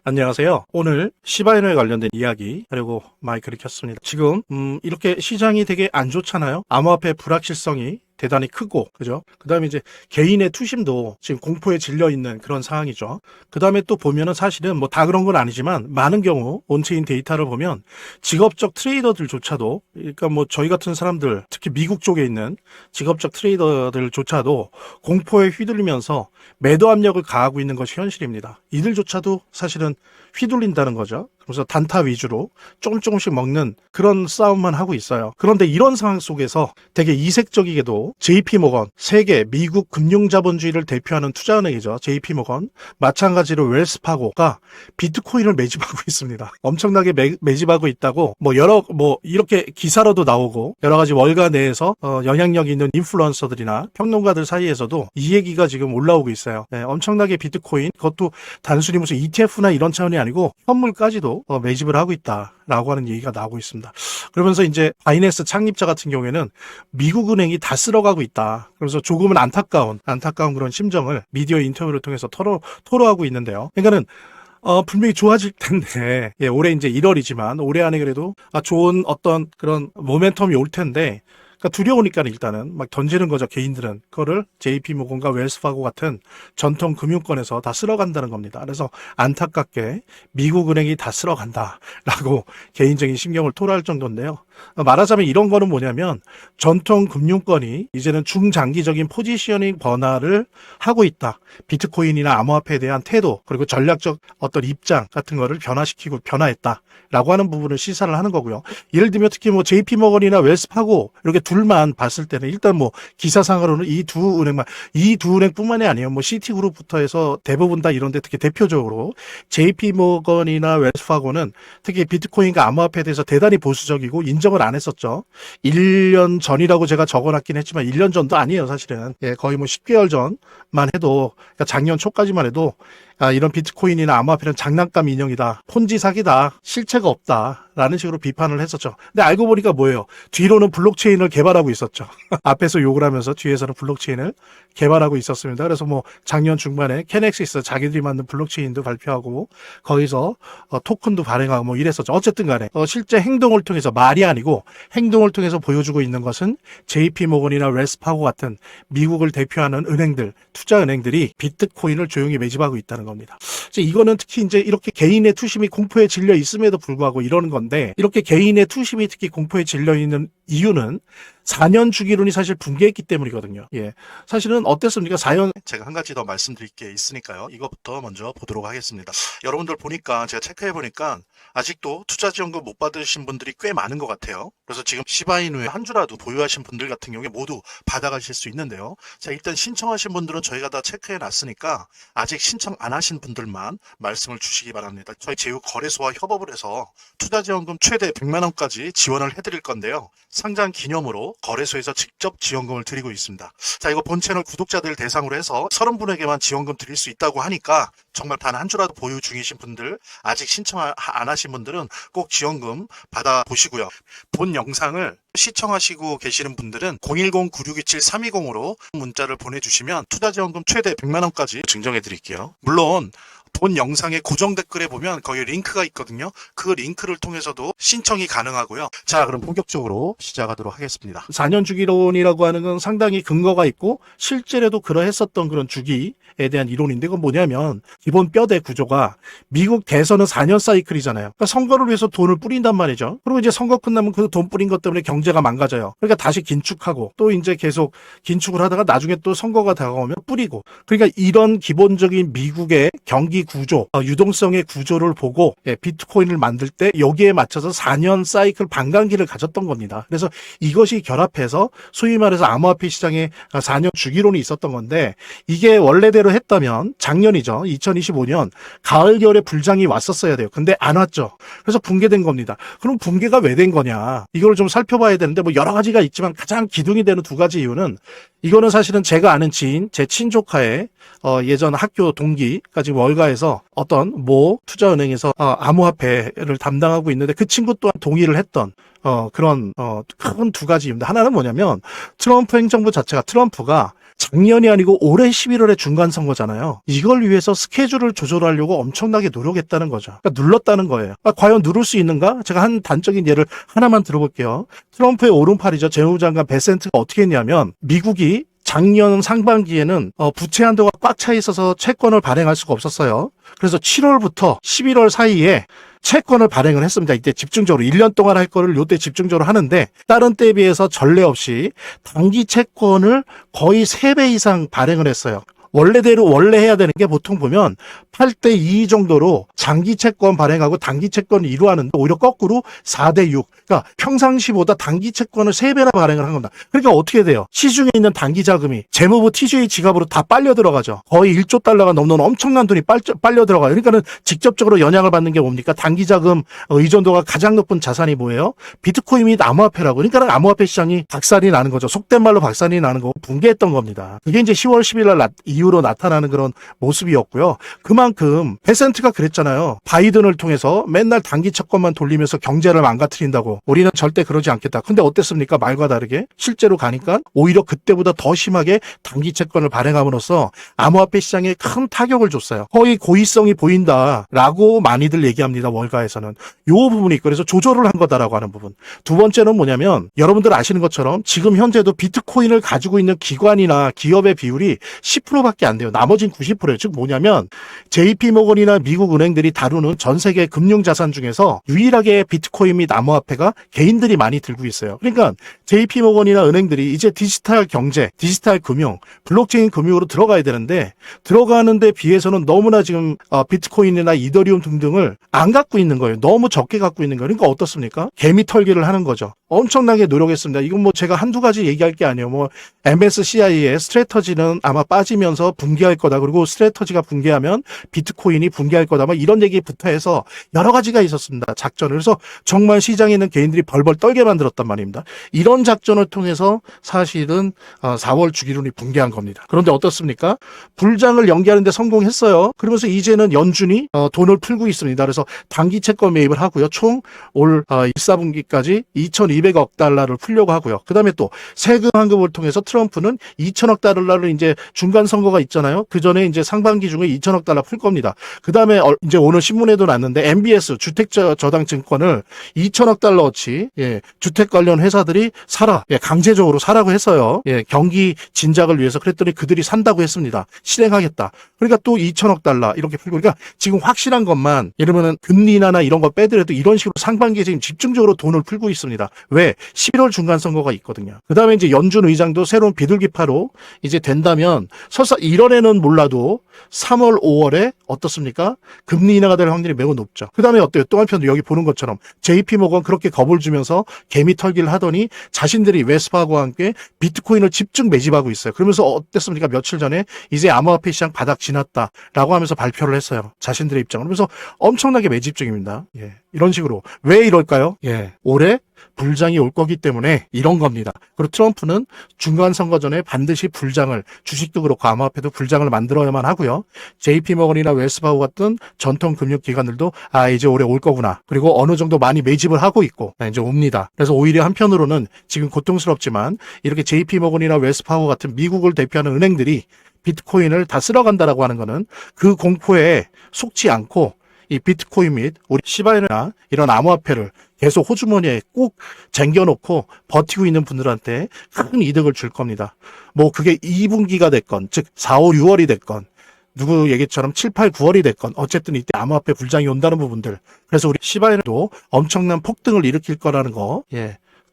안녕하세요. 오늘 시바이누에 관련된 이야기 하려고 마이크를 켰습니다. 지금 이렇게 시장이 되게 안 좋잖아요. 암호화폐 불확실성이 대단히 크고, 그죠? 그 다음에 이제 개인의 투심도 지금 공포에 질려 있는 그런 상황이죠. 그 다음에 또 보면은 사실은 뭐 다 그런 건 아니지만 많은 경우 온체인 데이터를 보면 직업적 트레이더들조차도, 그러니까 뭐 저희 같은 사람들, 특히 미국 쪽에 있는 직업적 트레이더들조차도 공포에 휘둘리면서 매도 압력을 가하고 있는 것이 현실입니다. 이들조차도 사실은 휘둘린다는 거죠. 그래서 단타 위주로 조금씩 먹는 그런 싸움만 하고 있어요. 그런데 이런 상황 속에서 되게 이색적이게도 JP모건, 세계 미국 금융자본주의를 대표하는 투자은행이죠. JP모건, 마찬가지로 웰스파고가 비트코인을 매집하고 있습니다. 엄청나게 매집하고 있다고 이렇게 기사로도 나오고 여러 가지 월가 내에서 영향력 있는 인플루언서들이나 평론가들 사이에서도 이 얘기가 지금 올라오고 있어요. 네, 엄청나게 비트코인, 그것도 단순히 무슨 ETF나 이런 차원이 아니고 현물까지도 매집을 하고 있다라고 하는 얘기가 나오고 있습니다. 그러면서 이제 바이낸스 창립자 같은 경우에는 미국 은행이 다 쓸어가고 있다. 그래서 조금은 안타까운 그런 심정을 미디어 인터뷰를 통해서 토로하고 있는데요. 그러니까는 분명히 좋아질 텐데, 예, 올해 이제 1월이지만 올해 안에 그래도 좋은 어떤 그런 모멘텀이 올 텐데, 그러니까 두려우니까 일단은 막 던지는 거죠. 개인들은 그거를 JP모건과 웰스파고 같은 전통 금융권에서 다 쓸어간다는 겁니다. 그래서 안타깝게 미국 은행이 다 쓸어간다라고 개인적인 심경을 토로할 정도인데요. 말하자면 이런 거는 뭐냐면 전통 금융권이 이제는 중장기적인 포지셔닝 변화를 하고 있다. 비트코인이나 암호화폐에 대한 태도 그리고 전략적 어떤 입장 같은 거를 변화시키고 변화했다라고 하는 부분을 시사를 하는 거고요. 예를 들면 특히 뭐 JP모건이나 웰스파고 이렇게 둘만 봤을 때는 일단 뭐 기사상으로는 이 두 은행뿐만이 아니에요. 뭐 시티그룹부터 해서 대부분 다 이런데 특히 대표적으로 JP모건이나 웰스파고는 특히 비트코인과 암호화폐에 대해서 대단히 보수적이고 인정을 안 했었죠. 1년 전이라고 제가 적어놨긴 했지만 1년 전도 아니에요, 사실은. 예, 거의 뭐 10개월 전만 해도, 그러니까 작년 초까지만 해도 이런 비트코인이나 암호화폐는 장난감 인형이다. 폰지 사기다. 실체가 없다. 라는 식으로 비판을 했었죠. 근데 알고 보니까 뭐예요? 뒤로는 블록체인을 개발하고 있었죠. 앞에서 욕을 하면서 뒤에서는 블록체인을 개발하고 있었습니다. 그래서 뭐 작년 중반에 캐넥시스 자기들이 만든 블록체인도 발표하고 거기서 토큰도 발행하고 뭐 이랬었죠. 어쨌든 간에 실제 행동을 통해서 말이 아니고 행동을 통해서 보여주고 있는 것은 JP모건이나 웰스파고 같은 미국을 대표하는 은행들, 투자 은행들이 비트코인을 조용히 매집하고 있다는 겁니다. 이거는 특히 이제 이렇게 개인의 투심이 공포에 질려 있음에도 불구하고 이러는 건데, 이렇게 개인의 투심이 특히 공포에 질려 있는 이유는 4년 주기론이 사실 붕괴했기 때문이거든요. 예. 사실은 어땠습니까? 4년. 제가 한 가지 더 말씀드릴 게 있으니까요. 이것부터 먼저 보도록 하겠습니다. 여러분들 보니까 제가 체크해 보니까 아직도 투자지원금 못 받으신 분들이 꽤 많은 것 같아요. 그래서 지금 시바이누에 한 주라도 보유하신 분들 같은 경우에 모두 받아가실 수 있는데요. 자, 일단 신청하신 분들은 저희가 다 체크해 놨으니까 아직 신청 안 하신 분들만 말씀을 주시기 바랍니다. 저희 제휴거래소와 협업을 해서 투자지원금 최대 100만 원까지 지원을 해드릴 건데요. 상장 기념으로 거래소에서 직접 지원금을 드리고 있습니다. 자, 이거 본 채널 구독자들 대상으로 해서 30분에게만 지원금 드릴 수 있다고 하니까 정말 단 한 주라도 보유 중이신 분들, 아직 신청 안 하신 분들은 꼭 지원금 받아보시고요. 본 영상을 시청하시고 계시는 분들은 010-9627-320으로 문자를 보내주시면 투자지원금 최대 100만 원까지 증정해 드릴게요. 물론 본 영상의 고정 댓글에 보면 거기 링크가 있거든요. 그 링크를 통해서도 신청이 가능하고요. 자, 그럼 본격적으로 시작하도록 하겠습니다. 4년 주기론이라고 하는 건 상당히 근거가 있고 실제로도 그러했었던 그런 주기에 대한 이론인데, 그건 뭐냐면 기본 뼈대 구조가 미국 대선은 4년 사이클이잖아요. 그러니까 선거를 위해서 돈을 뿌린단 말이죠. 그리고 이제 선거 끝나면 그 돈 뿌린 것 때문에 경제가 망가져요. 그러니까 다시 긴축하고 또 이제 계속 긴축을 하다가 나중에 또 선거가 다가오면 뿌리고, 그러니까 이런 기본적인 미국의 경기 구조, 유동성의 구조를 보고 비트코인을 만들 때 여기에 맞춰서 4년 사이클 반감기를 가졌던 겁니다. 그래서 이것이 결합해서 소위 말해서 암호화폐 시장에 4년 주기론이 있었던 건데, 이게 원래대로 했다면 작년이죠. 2025년 가을 겨울에 불장이 왔었어야 돼요. 근데 안 왔죠. 그래서 붕괴된 겁니다. 그럼 붕괴가 왜 된 거냐? 이걸 좀 살펴봐야 되는데 뭐 여러 가지가 있지만 가장 기둥이 되는 두 가지 이유는, 이거는 사실은 제가 아는 지인, 제 친조카의 예전 학교 동기가 지금 월가에서 어떤 모 투자은행에서 암호화폐를 담당하고 있는데 그 친구 또한 동의를 했던 그런 큰 두 가지입니다. 하나는 뭐냐면 트럼프 행정부 자체가, 트럼프가 작년이 아니고 올해 11월에 중간선거잖아요. 이걸 위해서 스케줄을 조절하려고 엄청나게 노력했다는 거죠. 그러니까 눌렀다는 거예요. 과연 누를 수 있는가? 제가 한 단적인 예를 하나만 들어볼게요. 트럼프의 오른팔이죠. 재무장관 베센트가 어떻게 했냐면 미국이 작년 상반기에는 부채 한도가 꽉 차 있어서 채권을 발행할 수가 없었어요. 그래서 7월부터 11월 사이에 채권을 발행을 했습니다. 이때 집중적으로 1년 동안 할 거를 이때 집중적으로 하는데 다른 때에 비해서 전례 없이 단기 채권을 거의 3배 이상 발행을 했어요. 원래대로 원래 해야 되는 게 보통 보면 8대 2 정도로 장기 채권 발행하고 단기 채권을 이루하는데 오히려 거꾸로 4대 6. 그러니까 평상시보다 단기 채권을 3배나 발행을 한 겁니다. 그러니까 어떻게 돼요? 시중에 있는 단기 자금이 재무부 TJ 지갑으로 다 빨려 들어가죠. 거의 1조 달러가 넘는 엄청난 돈이 빨려 들어가요. 그러니까는 직접적으로 영향을 받는 게 뭡니까? 단기 자금 의존도가 가장 높은 자산이 뭐예요? 비트코인 및 암호화폐라고. 그러니까 암호화폐 시장이 박살이 나는 거죠. 속된 말로 박살이 나는 거고 붕괴했던 겁니다. 그게 이제 10월 10일 날 이후로 나타나는 그런 모습이었고요. 그만큼 베센트가 그랬잖아요. 바이든을 통해서 맨날 단기 채권만 돌리면서 경제를 망가뜨린다고. 우리는 절대 그러지 않겠다. 근데 어땠습니까? 말과 다르게 실제로 가니까 오히려 그때보다 더 심하게 단기 채권을 발행함으로써 암호화폐 시장에 큰 타격을 줬어요. 거의 고의성이 보인다라고 많이들 얘기합니다. 월가에서는. 요 부분이 있고 그래서 조절을 한 거다라고 하는 부분. 두 번째는 뭐냐면 여러분들 아시는 것처럼 지금 현재도 비트코인을 가지고 있는 기관이나 기업의 비율이 10%밖에 안 돼요. 나머지는 90%예요. 즉 뭐냐면 JP모건이나 미국 은행들이 다루는 전 세계 금융자산 중에서 유일하게 비트코인 및 암호화폐가 개인들이 많이 들고 있어요. 그러니까 JP모건이나 은행들이 이제 디지털 경제, 디지털 금융, 블록체인 금융으로 들어가야 되는데 들어가는데 비해서는 너무나 지금 비트코인이나 이더리움 등등을 안 갖고 있는 거예요. 너무 적게 갖고 있는 거예요. 그러니까 어떻습니까? 개미 털기를 하는 거죠. 엄청나게 노력했습니다. 이건 뭐 제가 한두 가지 얘기할 게 아니에요. 뭐 MSCI의 스트래터지는 아마 빠지면서 붕괴할 거다. 그리고 스트래터지가 붕괴하면 비트코인이 붕괴할 거다. 뭐 이런 얘기부터 해서 여러 가지가 있었습니다. 작전을. 그래서 정말 시장에 있는 개인들이 벌벌 떨게 만들었단 말입니다. 이런 작전을 통해서 사실은 4월 주기론이 붕괴한 겁니다. 그런데 어떻습니까? 불장을 연기하는 데 성공했어요. 그러면서 이제는 연준이 돈을 풀고 있습니다. 그래서 단기 채권 매입을 하고요. 총 올 1, 4분기까지 2,200억 달러를 풀려고 하고요. 그 다음에 또 세금 환급을 통해서 트럼프는 2천억 달러를 이제 중간 선거가 있잖아요. 그 전에 이제 상반기 중에 2천억 달러 풀 겁니다. 그 다음에 이제 오늘 신문에도 났는데 MBS 주택저당증권을 2천억 달러어치 주택 관련 회사들이 사라, 강제적으로 사라고 했어요. 경기 진작을 위해서 그랬더니 그들이 산다고 했습니다. 실행하겠다. 그러니까 또 2천억 달러 이렇게 풀고 그러니까 지금 확실한 것만 예를 들면 금리 인하나 이런 거 빼더라도 이런 식으로 상반기에 지금 집중적으로 돈을 풀고 있습니다. 왜? 11월 중간 선거가 있거든요. 그 다음에 이제 연준 의장도 새로운 비둘기파로 이제 된다면 설사 1월에는 몰라도 3월, 5월에 어떻습니까? 금리 인하가 될 확률이 매우 높죠. 그 다음에 어때요? 또 한편으로 여기 보는 것처럼 JP모건 그렇게 겁을 주면서 개미 털기를 하더니 자신들이 웨스파하고 함께 비트코인을 집중 매집하고 있어요. 그러면서 어땠습니까? 며칠 전에 이제 암호화폐 시장 바닥 지났다라고 하면서 발표를 했어요. 자신들의 입장을. 그러면서 엄청나게 매집 중입니다. 이런 식으로. 왜 이럴까요? 올해 불장이 올 거기 때문에 이런 겁니다. 그리고 트럼프는 중간 선거 전에 반드시 불장을 주식도 그렇고 암호화폐도 불장을 만들어야만 하고요. JP모건이나 웰스파고 같은 전통 금융기관들도 이제 올해 올 거구나. 그리고 어느 정도 많이 매집을 하고 있고 이제 옵니다. 그래서 오히려 한편으로는 지금 고통스럽지만 이렇게 JP모건이나 웰스파고 같은 미국을 대표하는 은행들이 비트코인을 다 쓸어간다라고 하는 거는 그 공포에 속지 않고 이 비트코인 및 우리 시바이나 이런 암호화폐를 계속 호주머니에 꼭 쟁겨놓고 버티고 있는 분들한테 큰 이득을 줄 겁니다. 뭐 그게 2분기가 됐건 즉 4, 5, 6월이 됐건 누구 얘기처럼 7, 8, 9월이 됐건 어쨌든 이때 암호화폐 불장이 온다는 부분들 그래서 우리 시바이나도 엄청난 폭등을 일으킬 거라는 거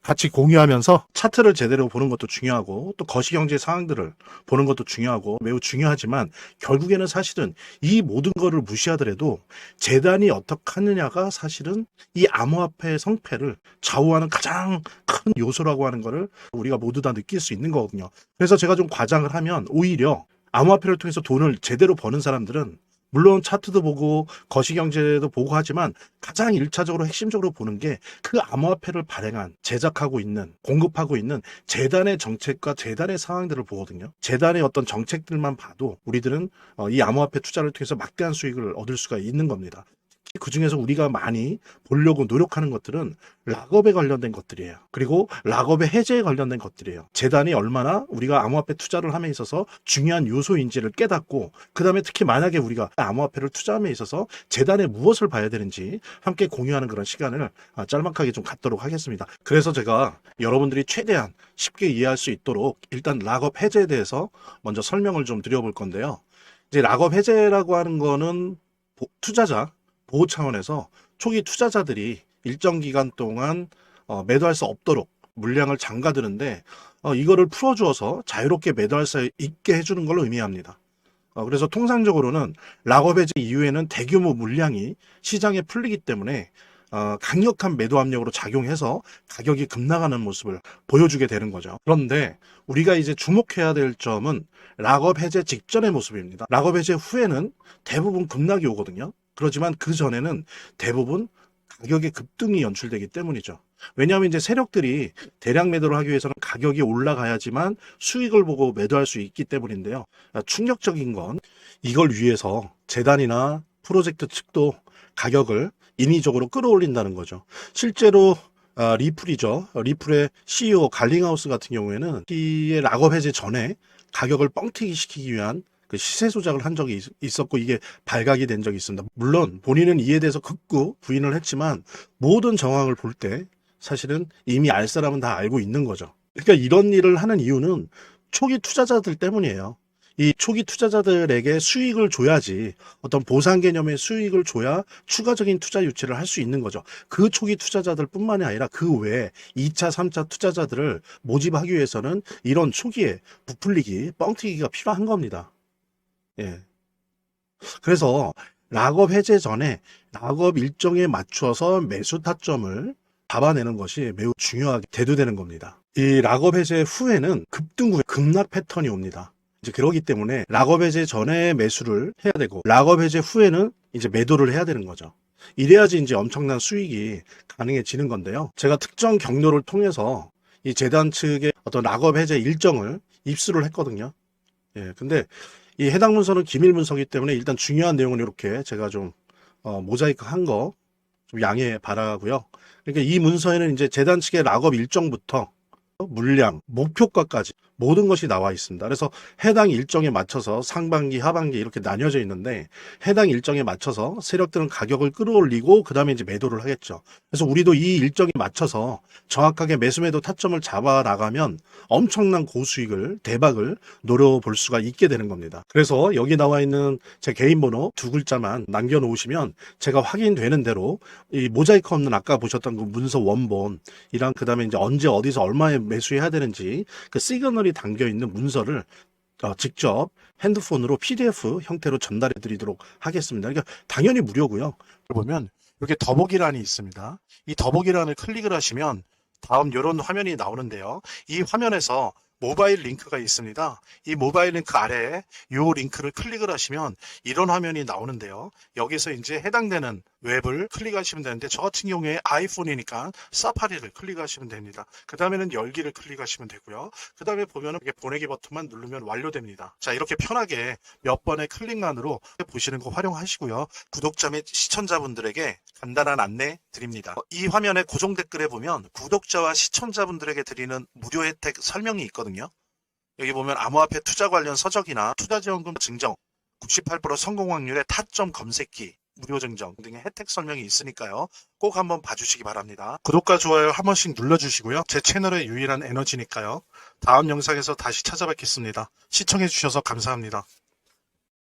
같이 공유하면서 차트를 제대로 보는 것도 중요하고 또 거시경제 상황들을 보는 것도 중요하고 매우 중요하지만 결국에는 사실은 이 모든 거를 무시하더라도 재단이 어떻게 하느냐가 사실은 이 암호화폐의 성패를 좌우하는 가장 큰 요소라고 하는 거를 우리가 모두 다 느낄 수 있는 거거든요. 그래서 제가 좀 과장을 하면 오히려 암호화폐를 통해서 돈을 제대로 버는 사람들은 물론 차트도 보고 거시경제도 보고 하지만 가장 1차적으로 핵심적으로 보는 게 그 암호화폐를 발행한 제작하고 있는 공급하고 있는 재단의 정책과 재단의 상황들을 보거든요. 재단의 어떤 정책들만 봐도 우리들은 이 암호화폐 투자를 통해서 막대한 수익을 얻을 수가 있는 겁니다. 그 중에서 우리가 많이 보려고 노력하는 것들은 락업에 관련된 것들이에요. 그리고 락업의 해제에 관련된 것들이에요. 재단이 얼마나 우리가 암호화폐 투자를 함에 있어서 중요한 요소인지를 깨닫고, 그 다음에 특히 만약에 우리가 암호화폐를 투자함에 있어서 재단에 무엇을 봐야 되는지 함께 공유하는 그런 시간을 짤막하게 좀 갖도록 하겠습니다. 그래서 제가 여러분들이 최대한 쉽게 이해할 수 있도록 일단 락업 해제에 대해서 먼저 설명을 좀 드려볼 건데요. 이제 락업 해제라고 하는 거는 투자자 보호 차원에서 초기 투자자들이 일정 기간 동안 매도할 수 없도록 물량을 잠가두는데, 이거를 풀어주어서 자유롭게 매도할 수 있게 해주는 걸로 의미합니다. 그래서 통상적으로는 락업 해제 이후에는 대규모 물량이 시장에 풀리기 때문에 강력한 매도 압력으로 작용해서 가격이 급락하는 모습을 보여주게 되는 거죠. 그런데 우리가 이제 주목해야 될 점은 락업 해제 직전의 모습입니다. 락업 해제 후에는 대부분 급락이 오거든요. 그렇지만 그 전에는 대부분 가격의 급등이 연출되기 때문이죠. 왜냐하면 이제 세력들이 대량 매도를 하기 위해서는 가격이 올라가야지만 수익을 보고 매도할 수 있기 때문인데요. 충격적인 건 이걸 위해서 재단이나 프로젝트 측도 가격을 인위적으로 끌어올린다는 거죠. 실제로 리플이죠. 리플의 CEO 갈링하우스 같은 경우에는 이 락업 해제 전에 가격을 뻥튀기 시키기 위한 그 시세 조작을 한 적이 있었고, 이게 발각이 된 적이 있습니다. 물론 본인은 이에 대해서 극구 부인을 했지만 모든 정황을 볼 때 사실은 이미 알 사람은 다 알고 있는 거죠. 그러니까 이런 일을 하는 이유는 초기 투자자들 때문이에요. 이 초기 투자자들에게 수익을 줘야지, 어떤 보상 개념의 수익을 줘야 추가적인 투자 유치를 할 수 있는 거죠. 그 초기 투자자들 뿐만이 아니라 그 외에 2차, 3차 투자자들을 모집하기 위해서는 이런 초기에 부풀리기, 뻥튀기가 필요한 겁니다. 예. 그래서 락업 해제 전에 락업 일정에 맞춰서 매수 타점을 잡아내는 것이 매우 중요하게 대두되는 겁니다. 이 락업 해제 후에는 급등 후에 급락 패턴이 옵니다. 이제 그러기 때문에 락업 해제 전에 매수를 해야 되고, 락업 해제 후에는 이제 매도를 해야 되는 거죠. 이래야지 이제 엄청난 수익이 가능해지는 건데요. 제가 특정 경로를 통해서 이 재단 측의 어떤 락업 해제 일정을 입수를 했거든요. 예, 근데 이 해당 문서는 기밀 문서이기 때문에 일단 중요한 내용은 이렇게 제가 좀 모자이크 한 거 좀 양해 바라고요. 그러니까 이 문서에는 이제 재단 측의 락업 일정부터 물량, 목표가까지 모든 것이 나와 있습니다. 그래서 해당 일정에 맞춰서 상반기, 하반기 이렇게 나뉘어져 있는데, 해당 일정에 맞춰서 세력들은 가격을 끌어올리고 그 다음에 이제 매도를 하겠죠. 그래서 우리도 이 일정에 맞춰서 정확하게 매수 매도 타점을 잡아 나가면 엄청난 고수익을, 대박을 노려볼 수가 있게 되는 겁니다. 그래서 여기 나와 있는 제 개인 번호 두 글자만 남겨놓으시면 제가 확인되는 대로 이 모자이크 없는 아까 보셨던 그 문서 원본이랑 그 다음에 이제 언제 어디서 얼마에 매수해야 되는지 그 시그널이 담겨 있는 문서를 직접 핸드폰으로 PDF 형태로 전달해 드리도록 하겠습니다. 그러니까 당연히 무료고요. 보면 이렇게 더보기란이 있습니다. 이 더보기란을 클릭을 하시면 다음 이런 화면이 나오는데요. 이 화면에서 모바일 링크가 있습니다. 이 모바일 링크 아래에 이 링크를 클릭을 하시면 이런 화면이 나오는데요. 여기서 이제 해당되는 웹을 클릭하시면 되는데, 저 같은 경우에 아이폰이니까 사파리를 클릭하시면 됩니다. 그 다음에는 열기를 클릭하시면 되고요. 그 다음에 보면은 이렇게 보내기 버튼만 누르면 완료됩니다. 자, 이렇게 편하게 몇 번의 클릭만으로 보시는 거 활용하시고요. 구독자 및 시청자분들에게 간단한 안내 드립니다. 이 화면의 고정 댓글에 보면 구독자와 시청자분들에게 드리는 무료 혜택 설명이 있거든요. 여기 보면 암호화폐 투자 관련 서적이나 투자지원금 증정, 98% 성공 확률의 타점 검색기, 무료 증정 등의 혜택 설명이 있으니까요. 꼭 한번 봐주시기 바랍니다. 구독과 좋아요 한 번씩 눌러주시고요. 제 채널의 유일한 에너지니까요. 다음 영상에서 다시 찾아뵙겠습니다. 시청해주셔서 감사합니다.